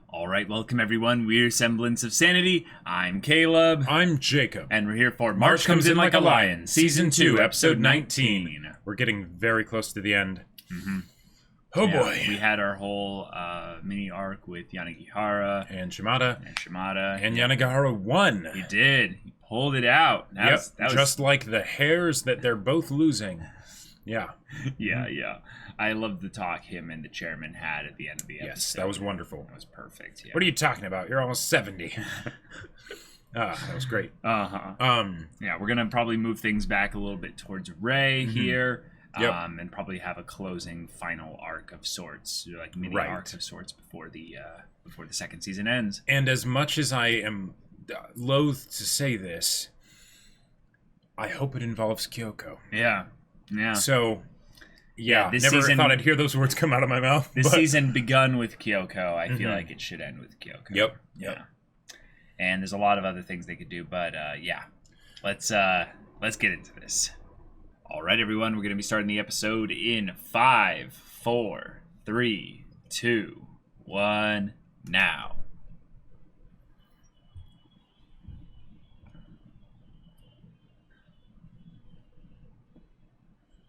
All right, welcome everyone. We're Semblance of Sanity. I'm Caleb. I'm Jacob. And we're here for March Comes In Like a Lion, Season 2, Episode 19. We're getting very close to the end. Mm-hmm. Oh boy. We had our whole mini arc with Yanagihara. And Shimada. And Yanagihara won. He did. He pulled it out. That was just like the hairs that they're both losing. Yeah. Yeah. I loved the talk him and the chairman had at the end of the episode. Yes, that was wonderful. That was perfect. Yeah. What are you talking about? You're almost 70. That was great. Yeah, we're going to probably move things back a little bit towards Rei here. Yep. And probably have a closing final arc of sorts, like mini arcs of sorts before the second season ends. And as much as I am loath to say this, I hope it involves Kyoko. Yeah. So, this never season, thought I'd hear those words come out of my mouth. This season begun with Kyoko. I feel like it should end with Kyoko. Yep. Yeah. And there's a lot of other things they could do, but let's get into this. All right, everyone, we're going to be starting the episode in 5, 4, 3, 2, 1, now.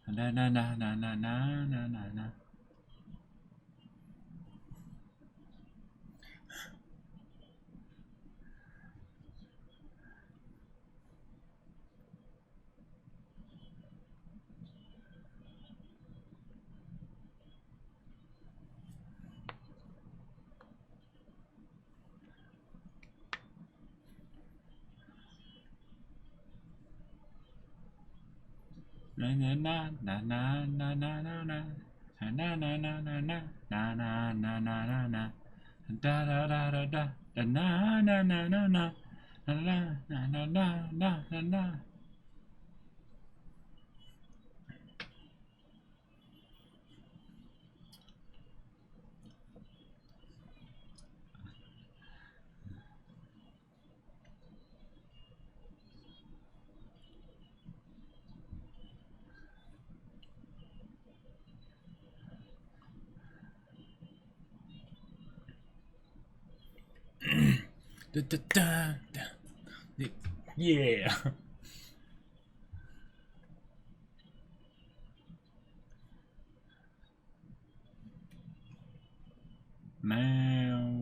Na na na na na na na na. Na na na na na na na na na na na na na na na na na na na na da da da da da da na na na na na na na na na na na. Yeah. Now,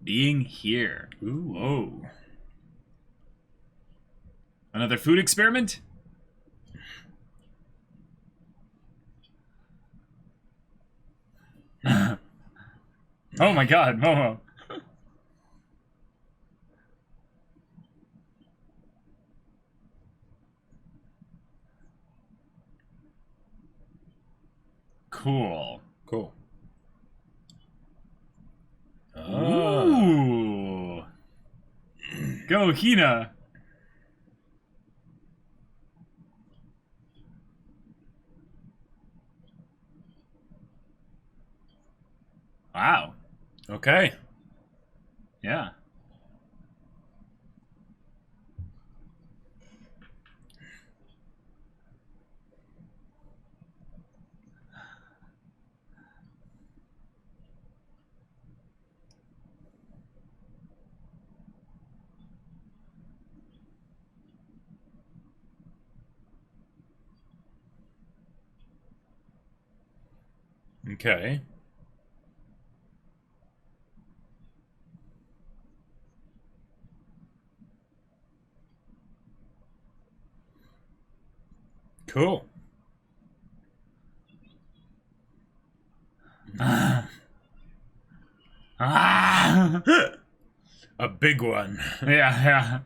being here. Ooh. Whoa. Another food experiment? Oh my god, Momo. Cool. Ooh. Go, Hina. Wow. Okay. Yeah. Okay. Cool. A big one. Yeah.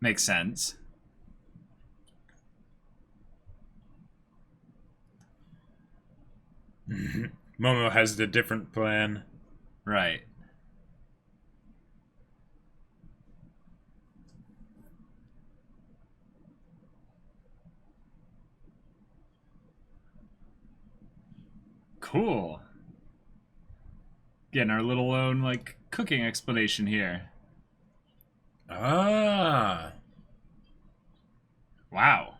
Makes sense. Momo has the different plan. Right. Cool. Getting our little own, like, cooking explanation here. Ah. Wow.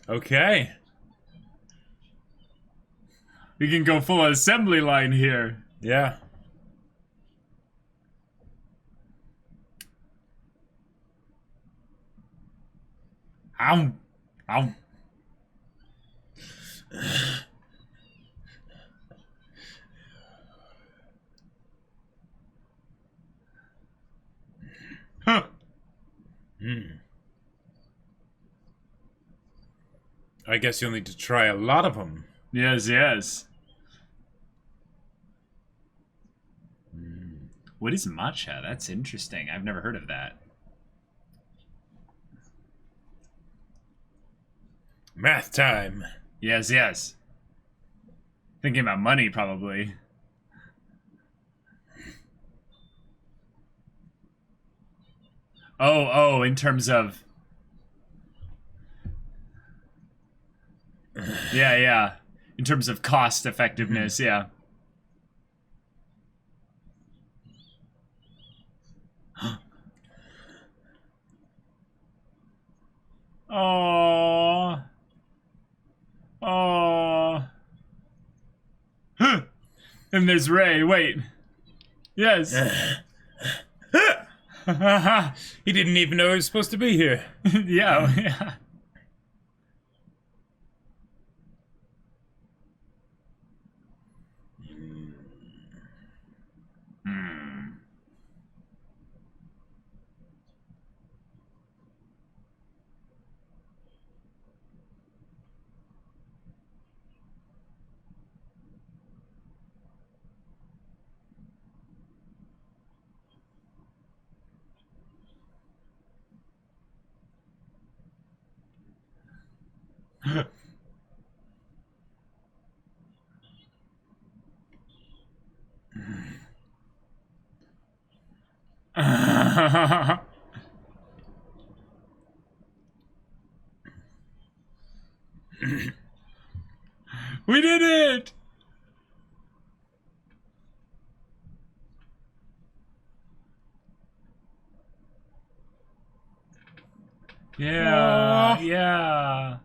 Okay. We can go full assembly line here. Yeah. Ow. Ow. Huh. I guess you'll need to try a lot of them. Yes, yes. What is matcha? That's interesting. I've never heard of that. Math time. Yes, yes. Thinking about money, probably. Oh, in terms of... Yeah. In terms of cost effectiveness, yeah. Oh. Oh. And there's Ray. Wait. Yes. He didn't even know he was supposed to be here. Yeah. We did it! Yeah, Aww. yeah.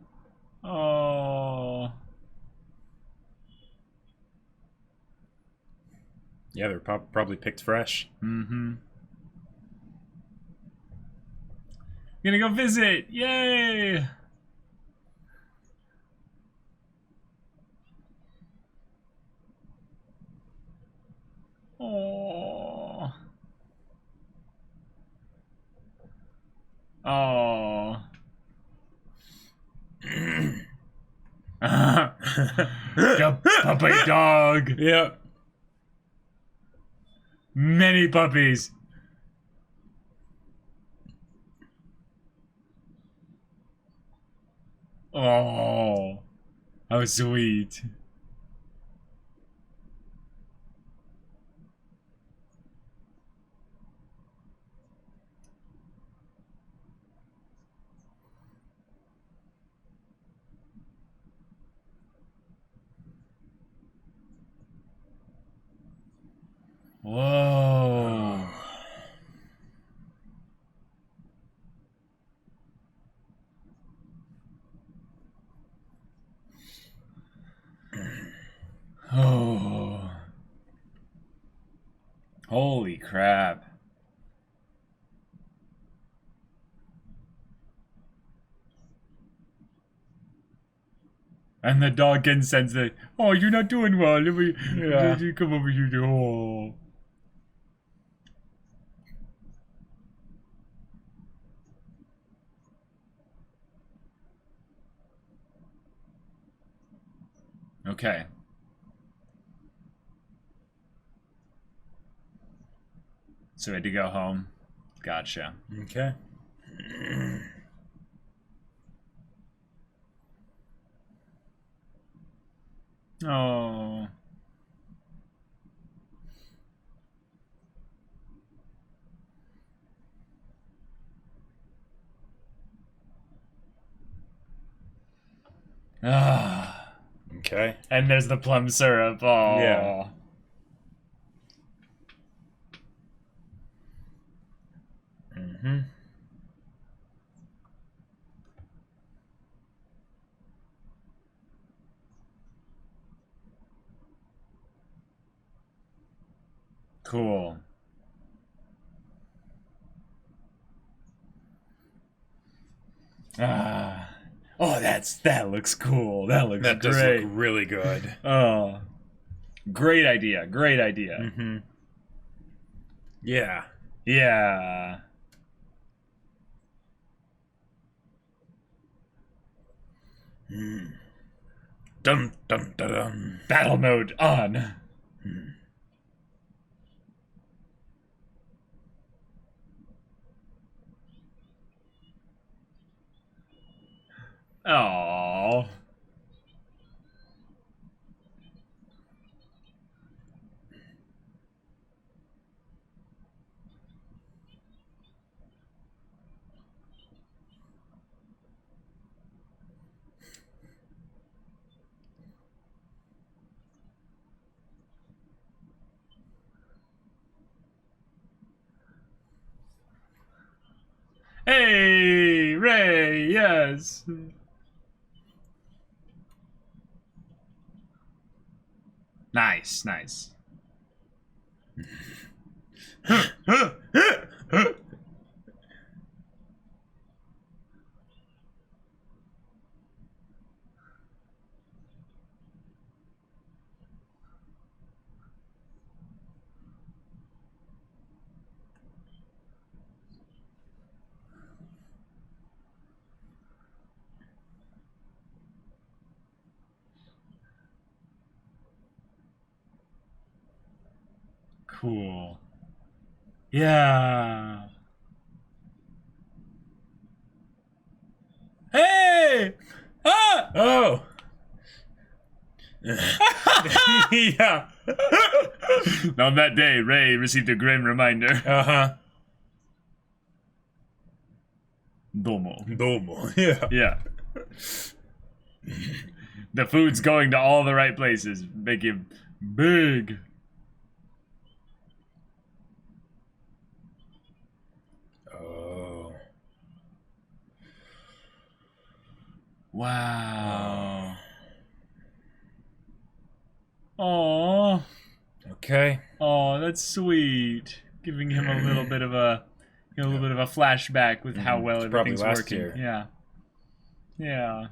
Oh. Yeah, they're probably picked fresh. Mm-hmm. Gonna go visit! Yay! Oh. Oh. The puppy dog. Yep. Many puppies. Oh. How sweet. Whoa. Oh. Holy crap. And the dog can sense that, oh, you're not doing well. Let me come over here. Oh. Okay. So we had to go home. Gotcha. Okay. Oh. Ah. Okay. And there's the plum syrup. Oh. Yeah. Mm-hmm. Cool. Ah. Oh, that looks cool. That looks That does great. look really good. Oh. Great idea. Great idea. Mm-hmm. Yeah. Yeah. Dum dum dum dum. Battle mode on. Oh. Hey, Ray, yes. Nice, nice. Cool. Yeah. Hey! Ah! Oh. Yeah. On that day, Ray received a grim reminder. Uh-huh. Domo. Domo. Yeah. Yeah. The food's going to all the right places. Make him big. Oh. Wow. Oh. Okay. Oh, that's sweet. Giving him a little bit of a flashback with how well It's probably everything's last working. year. Yeah. Yeah.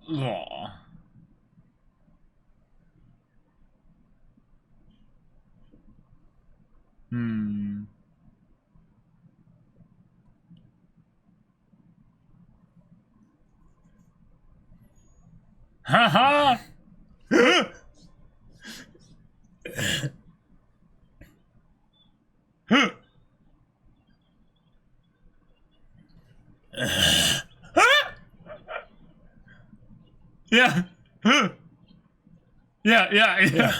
Aw. Hmm. Ha ha! Yeah. Yeah, yeah.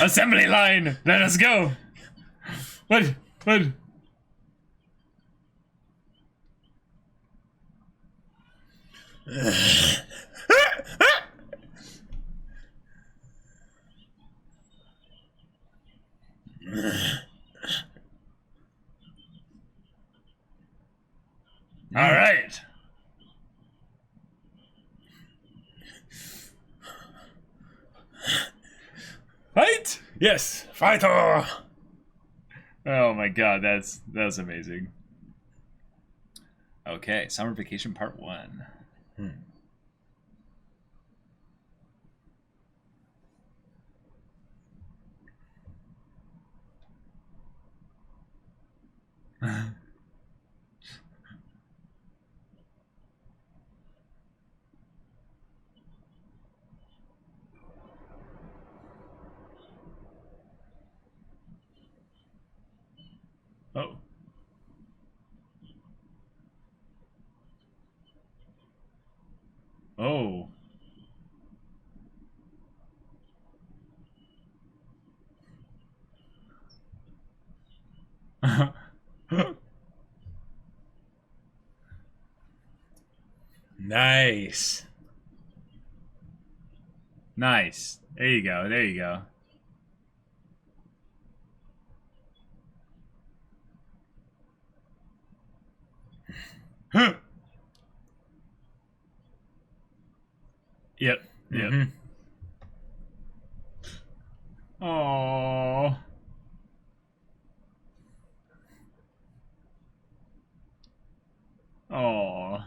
Assembly line! Let us go! What? What? Alright. Fight! Yes. Fighter. Oh my god, that's amazing. Okay, summer vacation part 1. Oh. Oh. Nice. Nice. There you go. There you go. Yep. Yep. Mm-hmm. Oh. Oh.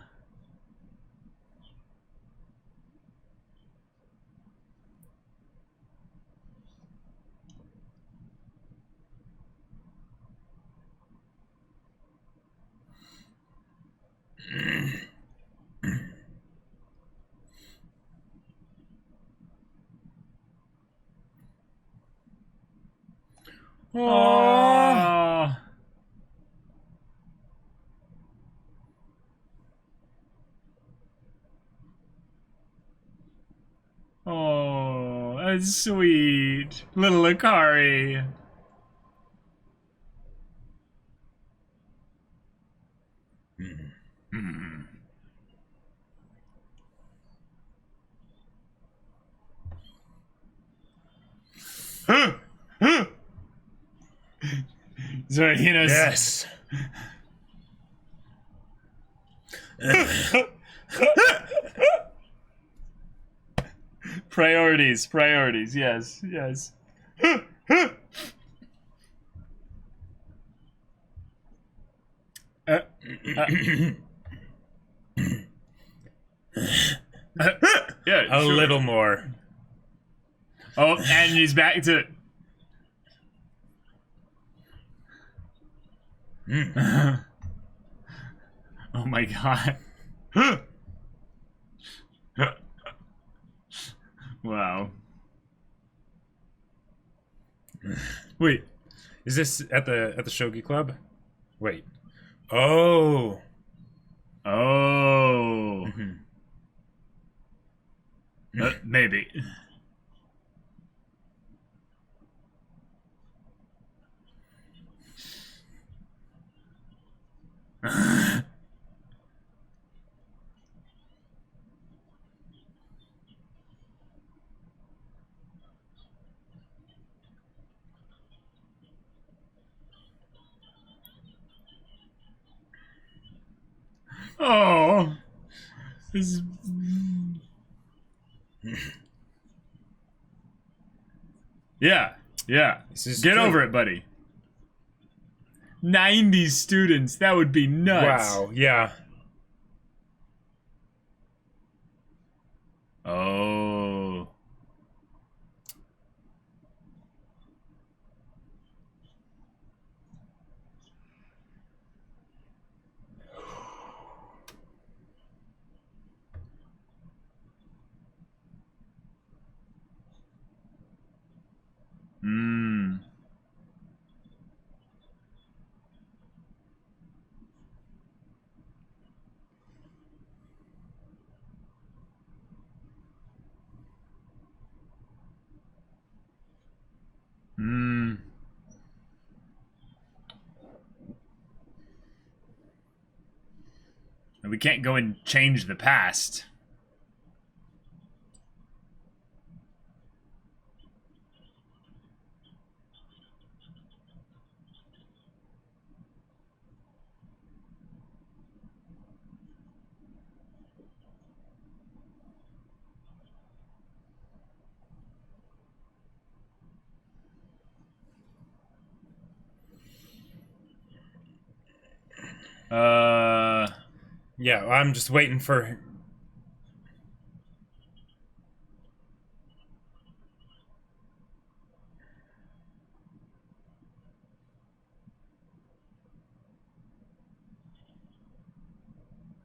Oh. Oh, that's sweet. Little Akari. Mm. So, you know, Yes. priorities, priorities, yes, yes. uh, yeah, A sure. little more. Oh, and he's back to. Oh my god. Wow. Wait, is this at the shogi club? Wait. Oh. Oh. Maybe. Oh. This... Yeah, yeah. Get true. over it, buddy. 90 students. That would be nuts. Wow. Yeah. Oh. Hmm. Hmm. We can't go and change the past. Yeah, I'm just waiting for.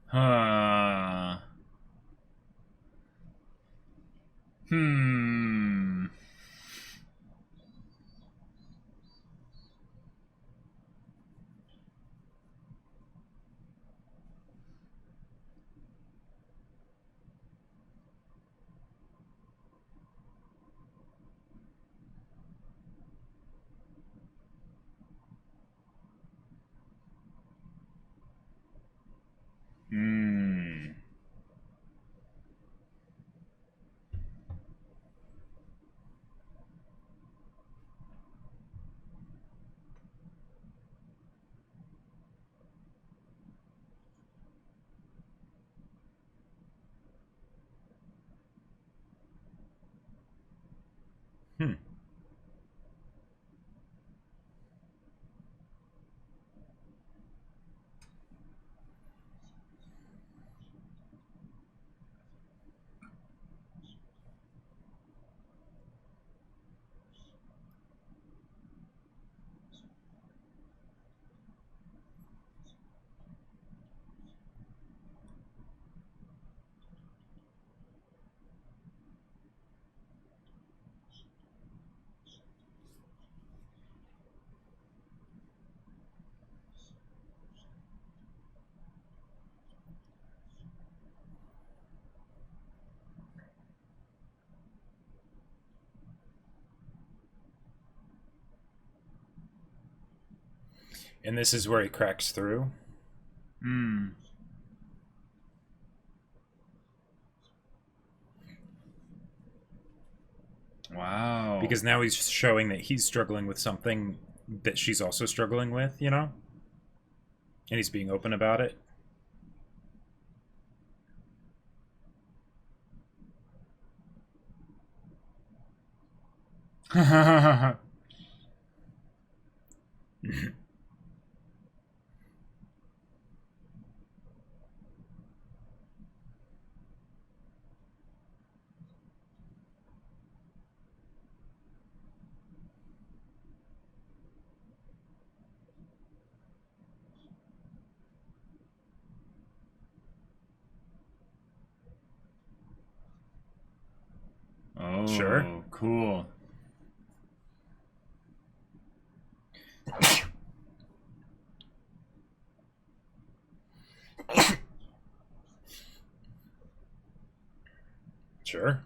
Huh. Hmm. And this is where he cracks through. Hmm. Wow. Because now he's showing that he's struggling with something that she's also struggling with, you know? And he's being open about it. Oh, Sure. Cool. Sure.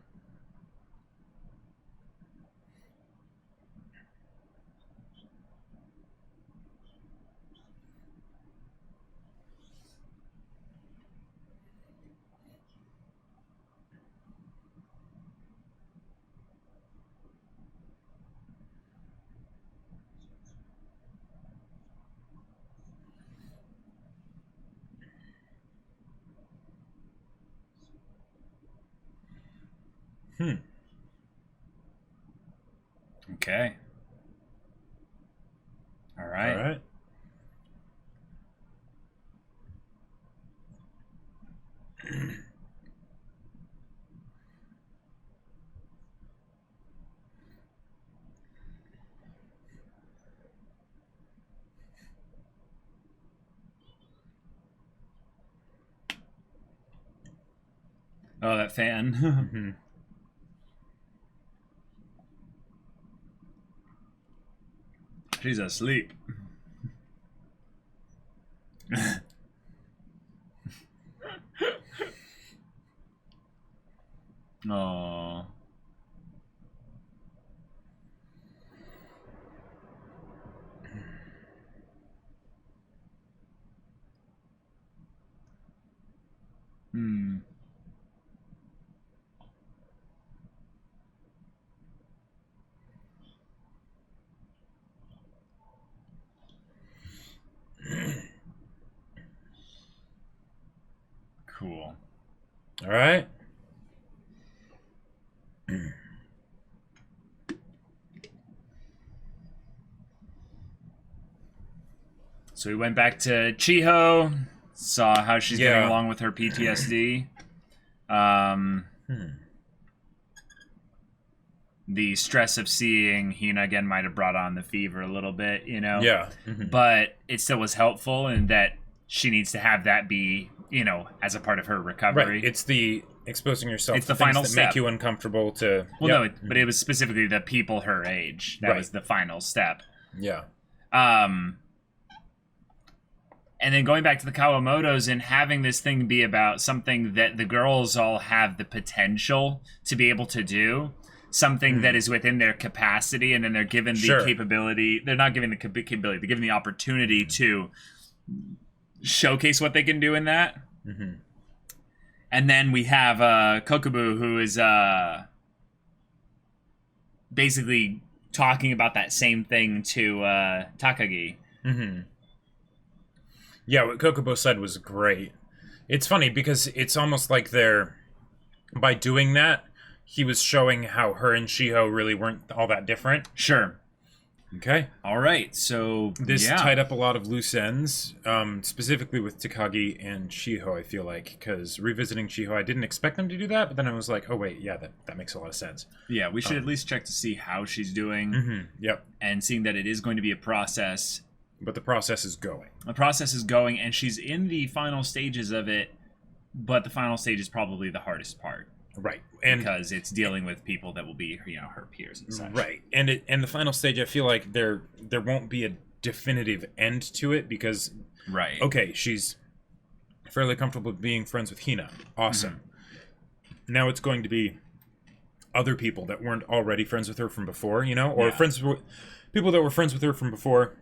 Okay. All right. All right. Oh, that fan. Mm-hmm. She's asleep. Oh. Hmm. Cool. All right. So we went back to Chiho, saw how she's getting Yeah. along with her PTSD. The stress of seeing Hina again might have brought on the fever a little bit, you know? Yeah. Mm-hmm. But it still was helpful in that she needs to have that be, you know, as a part of her recovery. Right. It's the exposing yourself It's to the things final that step. make you uncomfortable to... Well, Yep. no, but it was specifically the people her age. That Right. was the final step. Yeah. And then going back to the Kawamotos and having this thing be about something that the girls all have the potential to be able to do, something that is within their capacity, and then they're given the Sure. capability. They're not given the capability. They're given the opportunity to showcase what they can do in that. Mm-hmm. And then we have Kokubu, who is basically talking about that same thing to Takagi. Mm-hmm. Yeah, what Kokubo said was great. It's funny because it's almost like they're... By doing that, he was showing how her and Chiho really weren't all that different. Sure. Okay. All right. So This yeah. tied up a lot of loose ends, specifically with Takagi and Chiho, I feel like, because revisiting Chiho, I didn't expect them to do that, but then I was like, oh, wait, yeah, that makes a lot of sense. Yeah, we should at least check to see how she's doing, Mm-hmm. Yep. and seeing that it is going to be a process. But the process is going. The process is going, and she's in the final stages of it, but the final stage is probably the hardest part. Right. And Because it's dealing with people that will be, you know, her peers and such. right. And the final stage, I feel like there won't be a definitive end to it because Right. okay, she's fairly comfortable being friends with Hina. Awesome. Now it's going to be other people that weren't already friends with her from before, you know, or Yeah. friends with people that were friends with her from before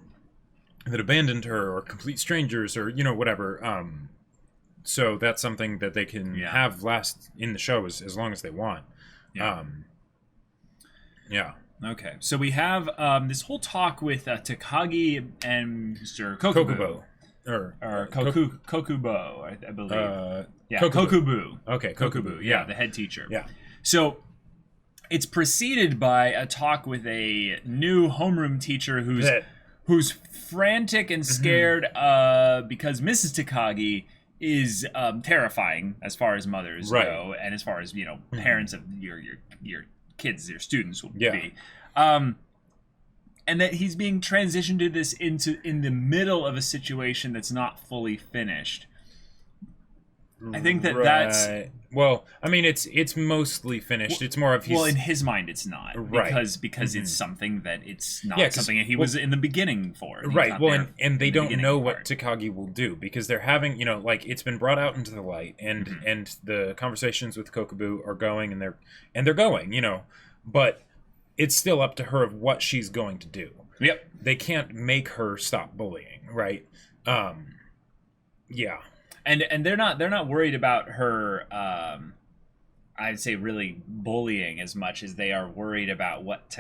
that abandoned her, or complete strangers, or whatever. So that's something that they can have last in the show as long as they want. Yeah. Yeah. Okay, so we have this whole talk with Takagi and Mr. Kokubu. Or Kokubo, I believe. Kokubu. Okay, Kokubu, yeah, the head teacher. Yeah. So it's preceded by a talk with a new homeroom teacher who's frantic and scared because Mrs. Takagi is terrifying as far as mothers go, and as far as parents of your kids, your students will be. And that he's being transitioned to this in the middle of a situation that's not fully finished. I think that's well. I mean, it's mostly finished. It's more of in his mind, it's not because it's something that it's not something that he was in the beginning for. Right. Well, and they don't know what Takagi will do because they're having it's been brought out into the light, and the conversations with Kokubu are going, and they're going, but it's still up to her of what she's going to do. Yep. They can't make her stop bullying, right? Yeah. And they're not worried about her I'd say really bullying as much as they are worried about what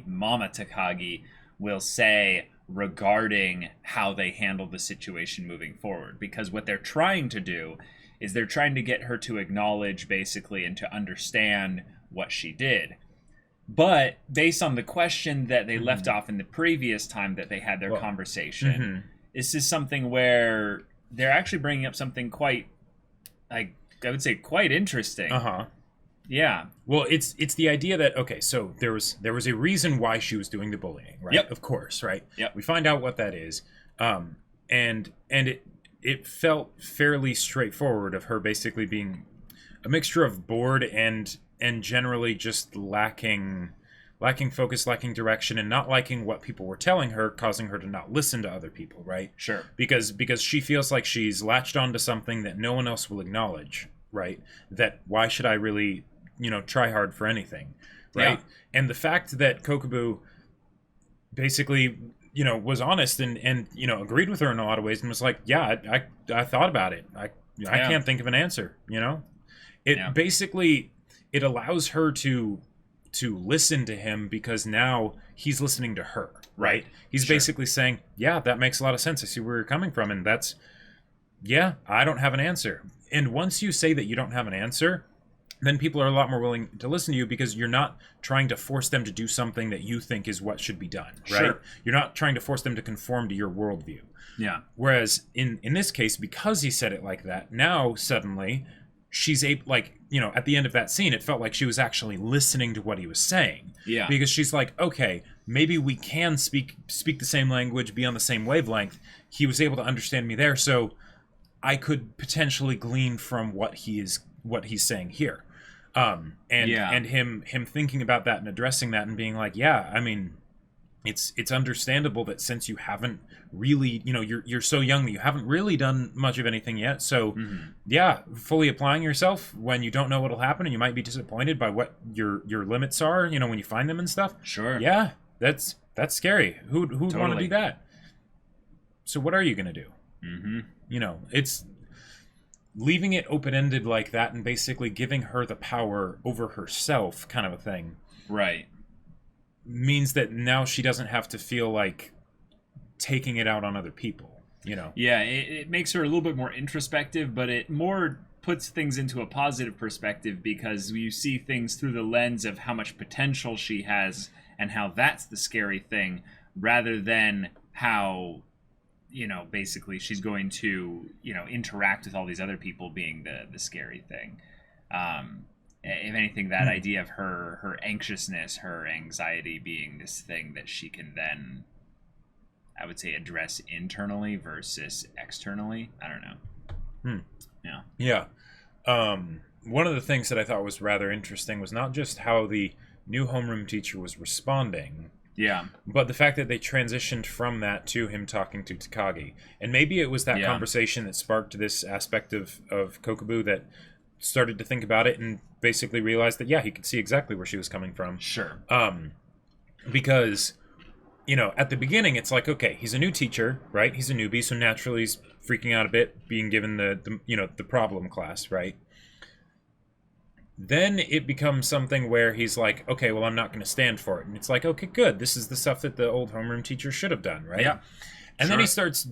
Mama Takagi will say regarding how they handle the situation moving forward, because what they're trying to do is they're trying to get her to acknowledge basically and to understand what she did. But based on the question that they left off in the previous time that they had their conversation, this is something where they're actually bringing up something quite, I would say, quite interesting. Yeah. Well, it's the idea that so there was a reason why she was doing the bullying, right? Yep. Of course, right? Yep. We find out what that is, and it felt fairly straightforward of her basically being a mixture of bored and generally just lacking focus, lacking direction, and not liking what people were telling her, causing her to not listen to other people, right? Sure. Because she feels like she's latched onto something that no one else will acknowledge, right? That why should I really, try hard for anything, right? Yeah. And the fact that Kokubu basically, was honest and agreed with her in a lot of ways and was like, yeah, I thought about it. I can't think of an answer, Basically, it allows her to listen to him because now he's listening to her, right? He's basically saying, yeah, that makes a lot of sense. I see where you're coming from. And that's, I don't have an answer. And once you say that you don't have an answer, then people are a lot more willing to listen to you because you're not trying to force them to do something that you think is what should be done, right? Sure. You're not trying to force them to conform to your worldview. Yeah. Whereas in this case, because he said it like that, now suddenly she's at the end of that scene, it felt like she was actually listening to what he was saying. Yeah. Because she's like, okay, maybe we can speak the same language, be on the same wavelength. He was able to understand me there, so I could potentially glean from what he's saying here. And him thinking about that and addressing that and being like, yeah, I mean, it's understandable that since you haven't really, you're so young that you haven't really done much of anything yet. So fully applying yourself when you don't know what'll happen and you might be disappointed by what your limits are, when you find them and stuff. Sure. Yeah, that's scary. Who'd want to do that? So what are you going to do? It's leaving it open-ended like that and basically giving her the power over herself kind of a thing. Right. Means that now she doesn't have to feel like taking it out on other people, Yeah, it makes her a little bit more introspective, but it more puts things into a positive perspective because you see things through the lens of how much potential she has and how that's the scary thing rather than how basically she's going to interact with all these other people being the scary thing. If anything, that idea of her anxiousness, her anxiety being this thing that she can then, I would say, address internally versus externally. I don't know. Yeah. One of the things that I thought was rather interesting was not just how the new homeroom teacher was responding, but the fact that they transitioned from that to him talking to Takagi. And maybe it was that conversation that sparked this aspect of Kokubu that started to think about it and basically realized that, he could see exactly where she was coming from. Sure. Because at the beginning, it's like, okay, he's a new teacher, right? He's a newbie, so naturally he's freaking out a bit, being given the problem class, right? Then it becomes something where he's like, okay, well, I'm not going to stand for it. And it's like, okay, good. This is the stuff that the old homeroom teacher should have done, right? Yeah. And then he starts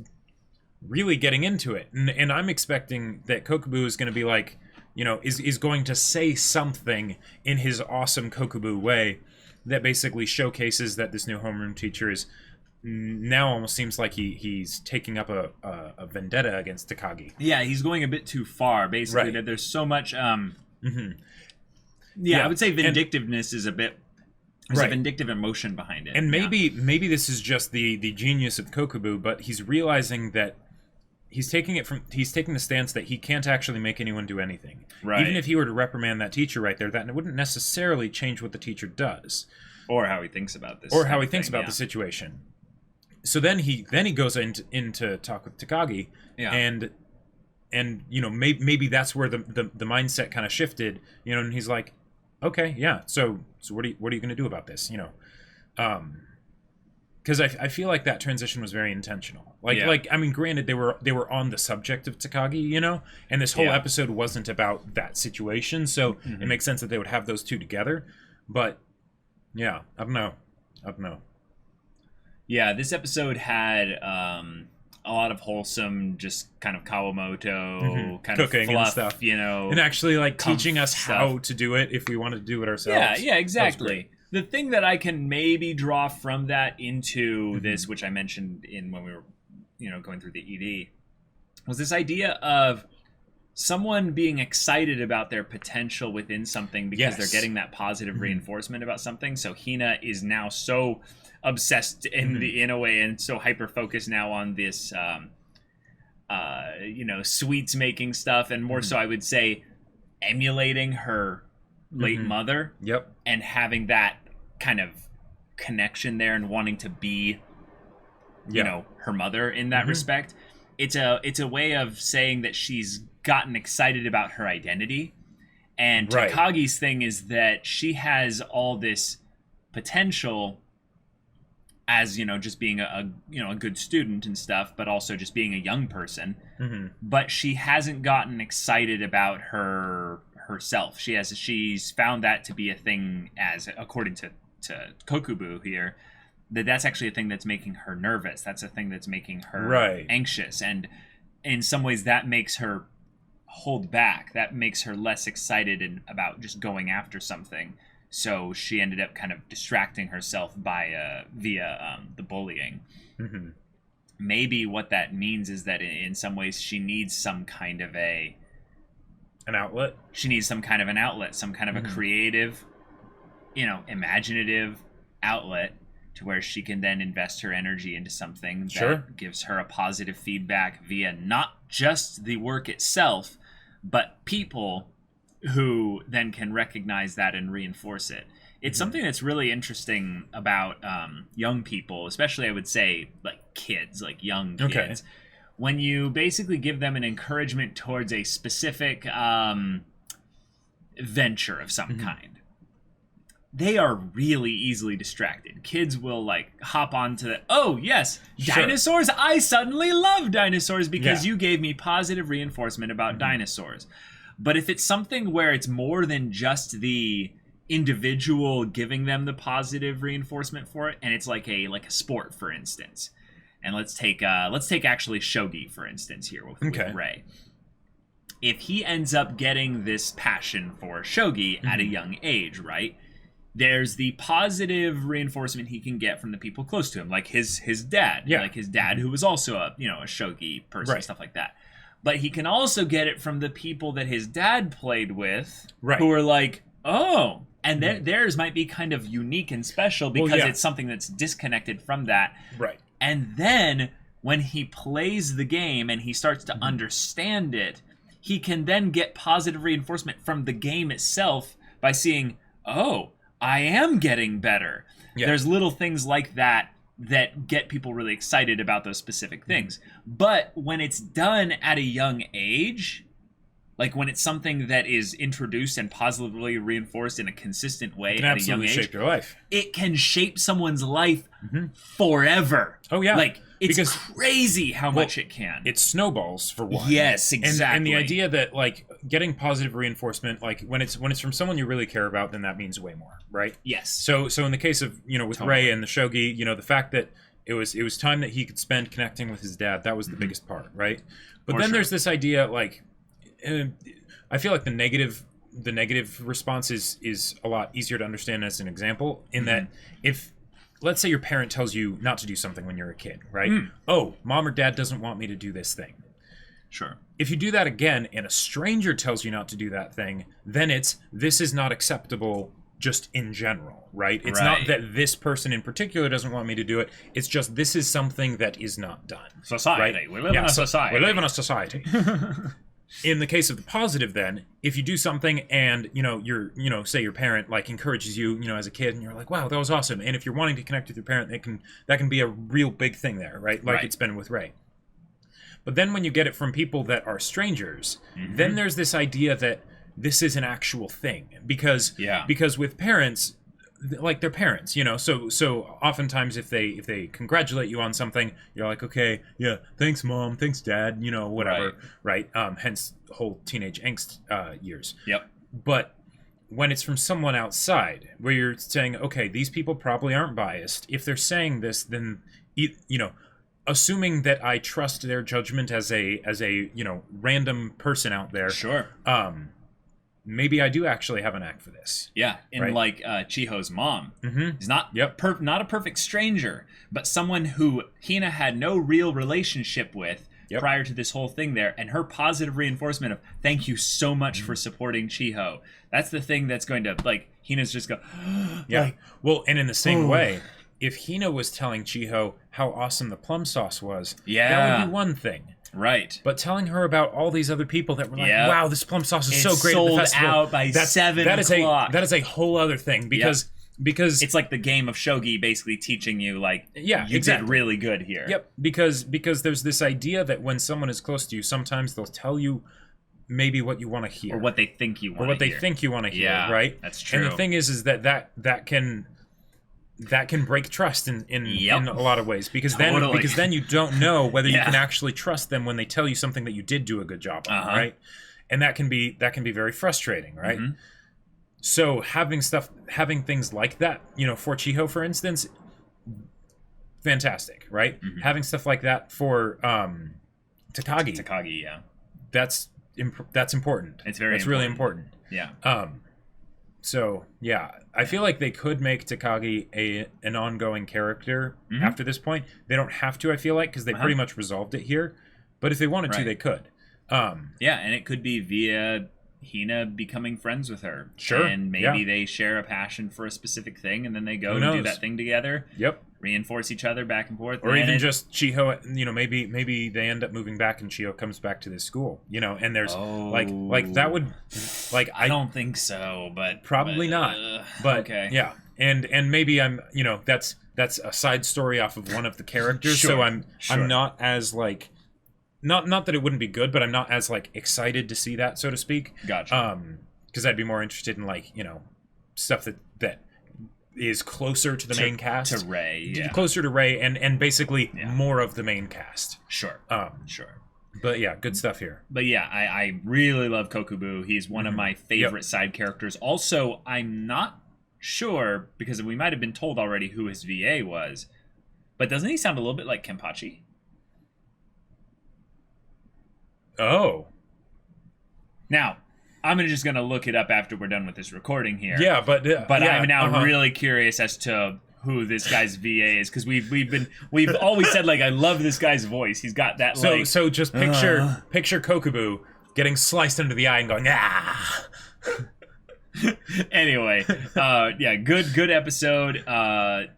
really getting into it. And I'm expecting that Kokubu is going to be like, is going to say something in his awesome Kokubu way that basically showcases that this new homeroom teacher is now almost seems like he's taking up a vendetta against Takagi. Yeah, he's going a bit too far, basically, that there's so much... I would say vindictiveness is a bit... There's a vindictive emotion behind it. And maybe this is just the genius of Kokubu, but he's realizing that he's taking the stance that he can't actually make anyone do anything. Right. Even if he were to reprimand that teacher right there, that wouldn't necessarily change what the teacher does. Or how he thinks about this. Or how he thinks about the situation. So then he goes into talk with Takagi, and maybe that's where the mindset kind of shifted, and he's like, okay, yeah, so what are you going to do about this, because I feel like that transition was very intentional. I mean, granted, they were on the subject of Takagi, and this whole episode wasn't about that situation, so it makes sense that they would have those two together. But yeah, I don't know. Yeah, this episode had a lot of wholesome, just kind of Kawamoto kind cooking of fluff, and stuff, and actually teaching us how to do it if we want to do it ourselves. Yeah, exactly. The thing that I can maybe draw from that into this, which I mentioned when we were, going through the ED, was this idea of someone being excited about their potential within something because they're getting that positive reinforcement about something. So Hina is now so obsessed in a way and so hyper focused now on this sweets making stuff, and more so I would say emulating her late mother. Yep. And having that kind of connection there and wanting to be her mother in that respect. It's a way of saying that she's gotten excited about her identity. And Takagi's thing is that she has all this potential as, just being a good student and stuff, but also just being a young person. But she hasn't gotten excited about herself. She's found that to be a thing, as according to Kokubu here, that's actually a thing that's making her nervous. That's a thing that's making her anxious. And in some ways that makes her hold back. That makes her less excited about just going after something. So she ended up kind of distracting herself via the bullying. Maybe what that means is that in some ways she needs some kind of an outlet. She needs some kind of an outlet, some kind of a creative, imaginative outlet to where she can then invest her energy into something that gives her a positive feedback via not just the work itself, but people who then can recognize that and reinforce it. It's something that's really interesting about young people, especially I would say like kids, like young kids. When you basically give them an encouragement towards a specific venture of some kind, they are really easily distracted. Kids will hop onto the, oh yes, dinosaurs. I suddenly love dinosaurs because you gave me positive reinforcement about dinosaurs. But if it's something where it's more than just the individual giving them the positive reinforcement for it, and it's like a sport, for instance. And let's take actually Shogi, for instance, here with Ray. If he ends up getting this passion for Shogi at a young age, right? There's the positive reinforcement he can get from the people close to him, like his dad, like his dad, who was also a Shogi person, stuff like that. But he can also get it from the people that his dad played with, who are like, oh, and theirs might be kind of unique and special because it's something that's disconnected from that. Right. And then when he plays the game and he starts to understand it, he can then get positive reinforcement from the game itself by seeing, oh, I am getting better. There's little things like that get people really excited about those specific things. But when it's done at a young age, Like when it's something that is introduced and positively reinforced in a consistent way It can at a young absolutely age, shape your life. it can shape someone's life forever. Oh, yeah. Like it's Because- crazy how much it can. It snowballs for one. Yes, exactly. And the idea that like getting positive reinforcement, like when it's from someone you really care about, then that means way more, right? Yes. So in the case of with Totally. Ray and the shogi, the fact that it was time that he could spend connecting with his dad, that was the biggest part, right? But For then sure. there's this idea like, I feel like the negative response is a lot easier to understand as an example in that if. Let's say your parent tells you not to do something when you're a kid, right? Oh, mom or dad doesn't want me to do this thing. Sure. If you do that again and a stranger tells you not to do that thing, then this is not acceptable just in general, right? It's not Right. that this person in particular doesn't want me to do it. It's just this is something that is not done. Society. Right? We live in a society. We live in a society. In the case of the positive, then, if you do something and say your parent like encourages you, as a kid, and you're like, wow, that was awesome. And if you're wanting to connect with your parent, that can be a real big thing there, right? Like it's been with Ray. But then when you get it from people that are strangers, then there's this idea that this is an actual thing because with parents, like they're parents, so oftentimes if they congratulate you on something, you're like, okay, yeah, thanks mom, thanks dad, whatever, right? Hence the whole teenage angst years. Yep. But when it's from someone outside, where you're saying, okay, these people probably aren't biased. If they're saying this, then assuming that I trust their judgment as a random person out there, Sure. maybe I do actually have an knack for this. Yeah, and Right. like Chiho's mom is not Yep. not a perfect stranger, but someone who Hina had no real relationship with prior to this whole thing there, and her positive reinforcement of thank you so much for supporting Chiho. That's the thing that's going to like Hina's just go Yeah. like, Well, and in the same way, if Hina was telling Chiho how awesome the plum sauce was, that Yeah. would be one thing. right. But telling her about all these other people that were like, Yeah. wow, this plum sauce is It's so great sold at the festival. out by 7 o'clock. That is a whole other thing because It's like the game of shogi basically teaching you like you exactly. did really good here. Yep, because there's this idea that when someone is close to you, sometimes they'll tell you maybe what you want to hear Or what they think you want or what they think you want to hear, Yeah, right? that's true. And the thing is that can break trust in a lot of ways because Totally. then you don't know whether you Yeah. can actually trust them when they tell you something that you did do a good job on, Uh-huh. right? And that can be very frustrating, right? So having things like that, for Chiho, for instance, fantastic, right? Having stuff like that for Takagi, yeah. that's important. It's very really important. Yeah. So yeah, I feel like they could make Takagi an ongoing character after this point. They don't have to, I feel like, because they pretty much resolved it here. But if they wanted to, Right. they could. Yeah, and it could be via Hina becoming friends with her. Sure, And maybe they share a passion for a specific thing, and then they go Who and do knows? that thing together, Yep. reinforce each other back and forth. Or and even it- just Chiho, maybe they end up moving back and Chiho comes back to this school, and there's like that would, like I don't think so, but... probably not. But okay. yeah, and maybe I'm, that's a side story off of one of the characters, so Sure, I'm not as like, not that it wouldn't be good, but I'm not as like excited to see that, so to speak. Gotcha. Because I'd be more interested in like stuff that is closer to the main cast, To Ray, yeah. closer to Ray, and basically more of the main cast. Sure. Sure. But yeah, good stuff here. But yeah, I really love Kokubu. He's one of my favorite side characters. Also, I'm not sure, because we might have been told already who his VA was, but doesn't he sound a little bit like Kenpachi? Oh. Now, I'm just going to look it up after we're done with this recording here. Yeah, but yeah, I'm now really curious as to who this guy's VA is, because we've always said like I love this guy's voice. He's got that so just picture Kokubu getting sliced under the eye and going Anyway, yeah, good episode.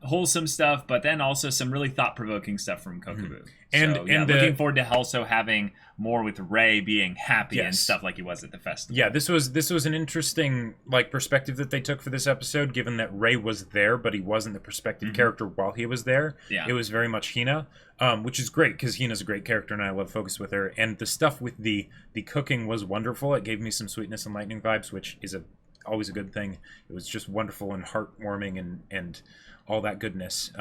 Wholesome stuff, but then also some really thought-provoking stuff from Kokubu. And So, yeah, and looking forward to also having more with Ray being happy and Yes. stuff like he was at the festival. yeah, this was an interesting like perspective that they took for this episode, given that Ray was there, but he wasn't the perspective character while he was there. Yeah. It was very much Hina, which is great because Hina's a great character and I love focus with her. And the stuff with the cooking was wonderful. It gave me some Sweetness and Lightning vibes, which is always a good thing. It was just wonderful and heartwarming and all that goodness.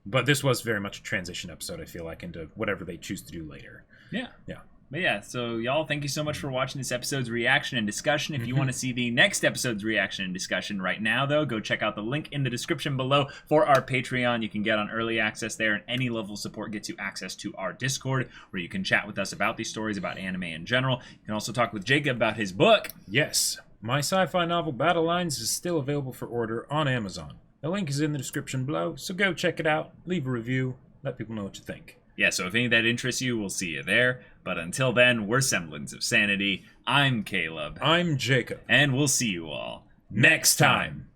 But this was very much a transition episode, I feel like, into whatever they choose to do later. Yeah. Yeah. But yeah, so y'all, thank you so much for watching this episode's reaction and discussion. If you want to see the next episode's reaction and discussion right now, though, go check out the link in the description below for our Patreon. You can get on early access there, and any level of support gets you access to our Discord, where you can chat with us about these stories, about anime in general. You can also talk with Jacob about his book. Yes, my sci-fi novel Battle Lines is still available for order on Amazon. The link is in the description below, so go check it out, leave a review, let people know what you think. Yeah, so if any of that interests you, we'll see you there. But until then, we're Semblance of Sanity. I'm Caleb. I'm Jacob. And we'll see you all next time.